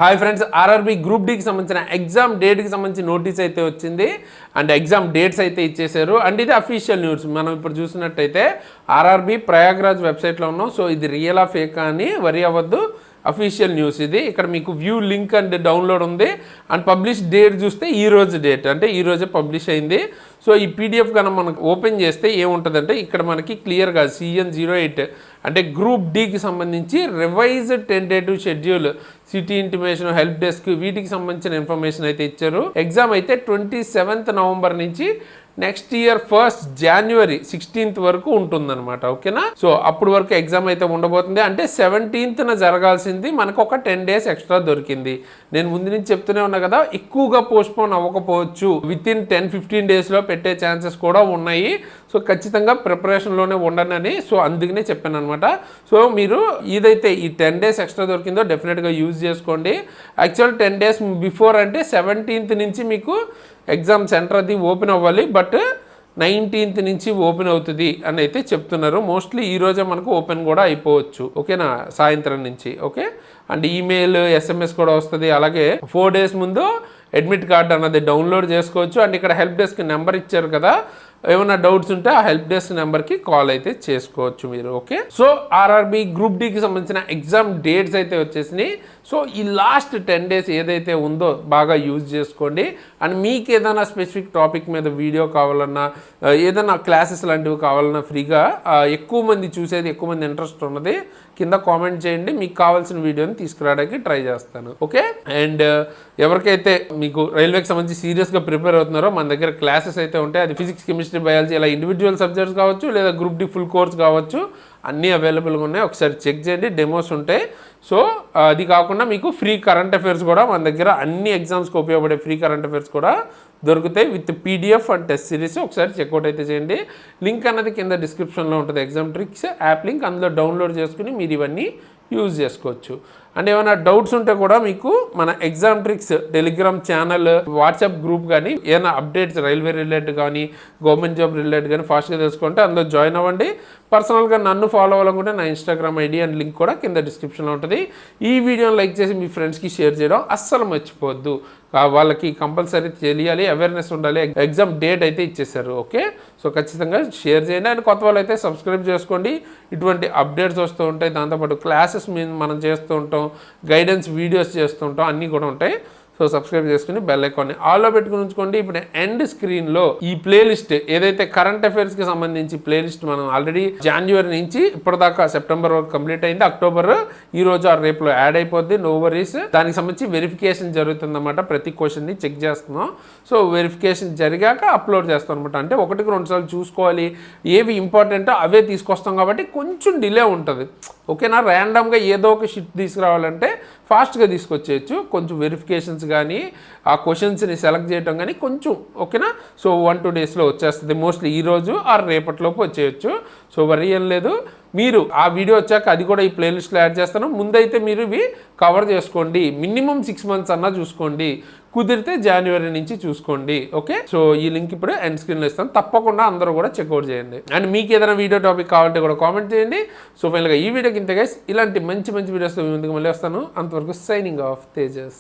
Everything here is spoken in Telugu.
హాయ్ ఫ్రెండ్స్, ఆర్ఆర్బీ గ్రూప్ డీకి సంబంధించిన ఎగ్జామ్ డేట్కి సంబంధించి నోటీస్ అయితే వచ్చింది అండ్ ఎగ్జామ్ డేట్స్ అయితే ఇచ్చేశారు. అండ్ ఇది అఫీషియల్ న్యూస్. మనం ఇప్పుడు చూసినట్టయితే ఆర్ఆర్బీ ప్రయాగ్రాజ్ వెబ్సైట్లో ఉన్నాం. సో ఇది రియల్ ఆ ఫేక్ అని వరి అవ్వద్దు, అఫీషియల్ న్యూస్ ఇది. ఇక్కడ మీకు వ్యూ లింక్ అండ్ డౌన్లోడ్ ఉంది. అండ్ పబ్లిష్ డేట్ చూస్తే ఈ రోజు డేట్, అంటే ఈ రోజే పబ్లిష్ అయింది. సో ఈ పీడిఎఫ్ కనుక మనకు ఓపెన్ చేస్తే ఏముంటుందంటే ఇక్కడ మనకి క్లియర్గా CN08 అంటే గ్రూప్ డీకి సంబంధించి revised tentative schedule, city intimation, help desk, వీటికి సంబంధించిన ఇన్ఫర్మేషన్ అయితే ఇచ్చారు. ఎగ్జామ్ అయితే 27 నవంబర్ నుంచి నెక్స్ట్ ఇయర్ 1 జనవరి 16 వరకు ఉంటుందన్నమాట. ఓకేనా? సో అప్పుడు వరకు ఎగ్జామ్ అయితే ఉండబోతుంది. అంటే 17న జరగాల్సింది మనకు ఒక 10 days ఎక్స్ట్రా దొరికింది. నేను ముందు నుంచి చెప్తూనే ఉన్నా కదా, ఎక్కువగా పోస్ట్పోన్ అవ్వకపోవచ్చు, విత్ ఇన్ 10-15 డేస్లో పెట్టే ఛాన్సెస్ కూడా ఉన్నాయి. సో ఖచ్చితంగా ప్రిపరేషన్లోనే ఉండనని సో అందుకనే చెప్పాను అనమాట. సో మీరు ఏదైతే ఈ 10 days ఎక్స్ట్రా దొరికిందో డెఫినెట్గా యూజ్ చేసుకోండి. యాక్చువల్ 10 days బిఫోర్ అంటే 17th నుంచి మీకు ఎగ్జామ్ సెంటర్ అది ఓపెన్ అవ్వాలి, బట్ 19th నుంచి ఓపెన్ అవుతుంది అని అయితే చెప్తున్నారు. మోస్ట్లీ ఈరోజే మనకు ఓపెన్ కూడా అయిపోవచ్చు. ఓకేనా? సాయంత్రం నుంచి. ఓకే. అండ్ ఈమెయిల్, SMS కూడా వస్తుంది. అలాగే 4 days ముందు అడ్మిట్ కార్డ్ అన్నది డౌన్లోడ్ చేసుకోవచ్చు. అండ్ ఇక్కడ హెల్ప్ డెస్క్ నెంబర్ ఇచ్చారు కదా, ఏమైనా డౌట్స్ ఉంటే ఆ హెల్ప్ డెస్క్ నెంబర్కి కాల్ అయితే చేసుకోవచ్చు మీరు. ఓకే. సో ఆర్ఆర్బీ గ్రూప్ డీకి సంబంధించిన ఎగ్జామ్ డేట్స్ అయితే వచ్చేసినాయి. సో ఈ లాస్ట్ 10 days ఏదైతే ఉందో బాగా యూజ్ చేసుకోండి. అండ్ మీకు ఏదైనా స్పెసిఫిక్ టాపిక్ మీద వీడియో కావాలన్నా, ఏదైనా క్లాసెస్ లాంటివి కావాలన్నా ఫ్రీగా ఎక్కువ మంది చూసేది, ఎక్కువ మంది ఇంట్రెస్ట్ ఉన్నది కింద కామెంట్ చేయండి. మీకు కావాల్సిన వీడియోని తీసుకురావడానికి ట్రై చేస్తాను. ఓకే. అండ్ ఎవరికైతే మీకు రైల్వేకి సంబంధించి సీరియస్గా ప్రిపేర్ అవుతున్నారో మన దగ్గర క్లాసెస్ అయితే ఉంటాయి. అది ఫిజిక్స్, కెమిస్ట్రీ, బయాలజీ ఇలా ఇండివిజువల్ సబ్జెక్ట్స్ కావచ్చు, లేదా గ్రూప్ డి ఫుల్ కోర్స్ కావచ్చు, అన్నీ అవైలబుల్గా ఉన్నాయి. ఒకసారి చెక్ చేయండి, డెమోస్ ఉంటాయి. సో అది కాకుండా మీకు ఫ్రీ కరెంట్ అఫైర్స్ కూడా మన దగ్గర అన్ని ఎగ్జామ్స్కి ఉపయోగపడే ఫ్రీ కరెంట్ అఫైర్స్ కూడా దొరుకుతాయి with PDF and test series. ఒకసారి చెక్అవుట్ అయితే చేయండి. లింక్ అన్నది కింద డిస్క్రిప్షన్లో ఉంటుంది. ఎగ్జామ్ ట్రిక్స్ యాప్ లింక్, అందులో డౌన్లోడ్ చేసుకుని మీరు ఇవన్నీ యూజ్ చేసుకోవచ్చు. అండ్ ఏమైనా డౌట్స్ ఉంటే కూడా మీకు మన exam tricks Telegram channel, WhatsApp group కానీ, ఏమైనా అప్డేట్స్ రైల్వే రిలేటెడ్ కానీ, గవర్నమెంట్ జాబ్ రిలేటెడ్ కానీ ఫాస్ట్గా తెలుసుకుంటే అందులో జాయిన్ అవ్వండి. పర్సనల్గా నన్ను ఫాలో అవ్వాలనుకుంటే నా Instagram ID అండ్ లింక్ కూడా కింద డిస్క్రిప్షన్లో ఉంటుంది. ఈ వీడియోని లైక్ చేసి మీ ఫ్రెండ్స్కి షేర్ చేయడం అస్సలు మర్చిపోవద్దు. వాళ్ళకి కంపల్సరీ తెలియాలి, అవేర్నెస్ ఉండాలి. ఎగ్జామ్ డేట్ అయితే ఇచ్చేసారు. ఓకే. సో ఖచ్చితంగా షేర్ చేయండి. అండ్ కొత్త వాళ్ళు అయితే సబ్స్క్రైబ్ చేసుకోండి. ఇటువంటి అప్డేట్స్ వస్తూ ఉంటాయి. దాంతోపాటు క్లాసెస్ మనం చేస్తూ ఉంటాం, గైడెన్స్ వీడియోస్ చేస్తూ ఉంటాం, అన్నీ కూడా ఉంటాయి. సో సబ్స్క్రైబ్ చేసుకుని బెల్ ఐకాన్ని ఆల్లో పెట్టుకుని ఉంచుకోండి. ఇప్పుడు ఎండ్ స్క్రీన్లో ఈ ప్లేలిస్ట్ ఏదైతే కరెంట్ అఫైర్స్కి సంబంధించి ప్లేలిస్ట్ మనం ఆల్రెడీ జనవరి నుంచి ఇప్పటిదాకా సెప్టెంబర్ వరకు కంప్లీట్ అయింది. అక్టోబర్ ఈ రోజు ఆ రేపులో యాడ్ అయిపోద్ది. No worries. దానికి సంబంధించి వెరిఫికేషన్ జరుగుతుందన్నమాట. ప్రతి క్వశ్చన్ని చెక్ చేస్తున్నాం. సో వెరిఫికేషన్ జరిగాక అప్లోడ్ చేస్తాం అనమాట. అంటే 1-2 సార్లు చూసుకోవాలి, ఏవి ఇంపార్టెంటో అవే తీసుకొస్తాం కాబట్టి కొంచెం డిలే ఉంటుంది. ఓకేనా? ర్యాండమ్గా ఏదో ఒక షిట్ తీసుకురావాలంటే ఫాస్ట్గా తీసుకొచ్చేయచ్చు. కొంచెం వెరిఫికేషన్స్ కానీ, ఆ క్వశ్చన్స్ని సెలెక్ట్ చేయడం కానీ కొంచెం. ఓకేనా? సో 1-2 డేస్లో వచ్చేస్తుంది. మోస్ట్లీ ఈరోజు ఆర్ రేపటిలోపు వచ్చేయచ్చు. సో వరీ ఏం లేదు. మీరు ఆ వీడియో వచ్చాక అది కూడా ఈ ప్లేలిస్ట్లో యాడ్ చేస్తాను. ముందైతే మీరు ఇవి కవర్ చేసుకోండి. మినిమం 6 months అన్నా చూసుకోండి. కుదిరితే జనవరి నుంచి చూసుకోండి. ఓకే. సో ఈ లింక్ ఇప్పుడు ఎండ్ స్క్రీన్లో ఇస్తాను. తప్పకుండా అందరూ కూడా చెక్అవుట్ చేయండి. అండ్ మీకు ఏదైనా వీడియో టాపిక్ కావాలంటే కూడా కామెంట్ చేయండి. సో ఫైనల్గా ఈ వీడియోకి ఇంత గైస్, ఇలాంటి మంచి వీడియోస్తో మీ ముందుకు మళ్ళీ వస్తాను. అంతవరకు సైనింగ్ ఆఫ్ తేజస్.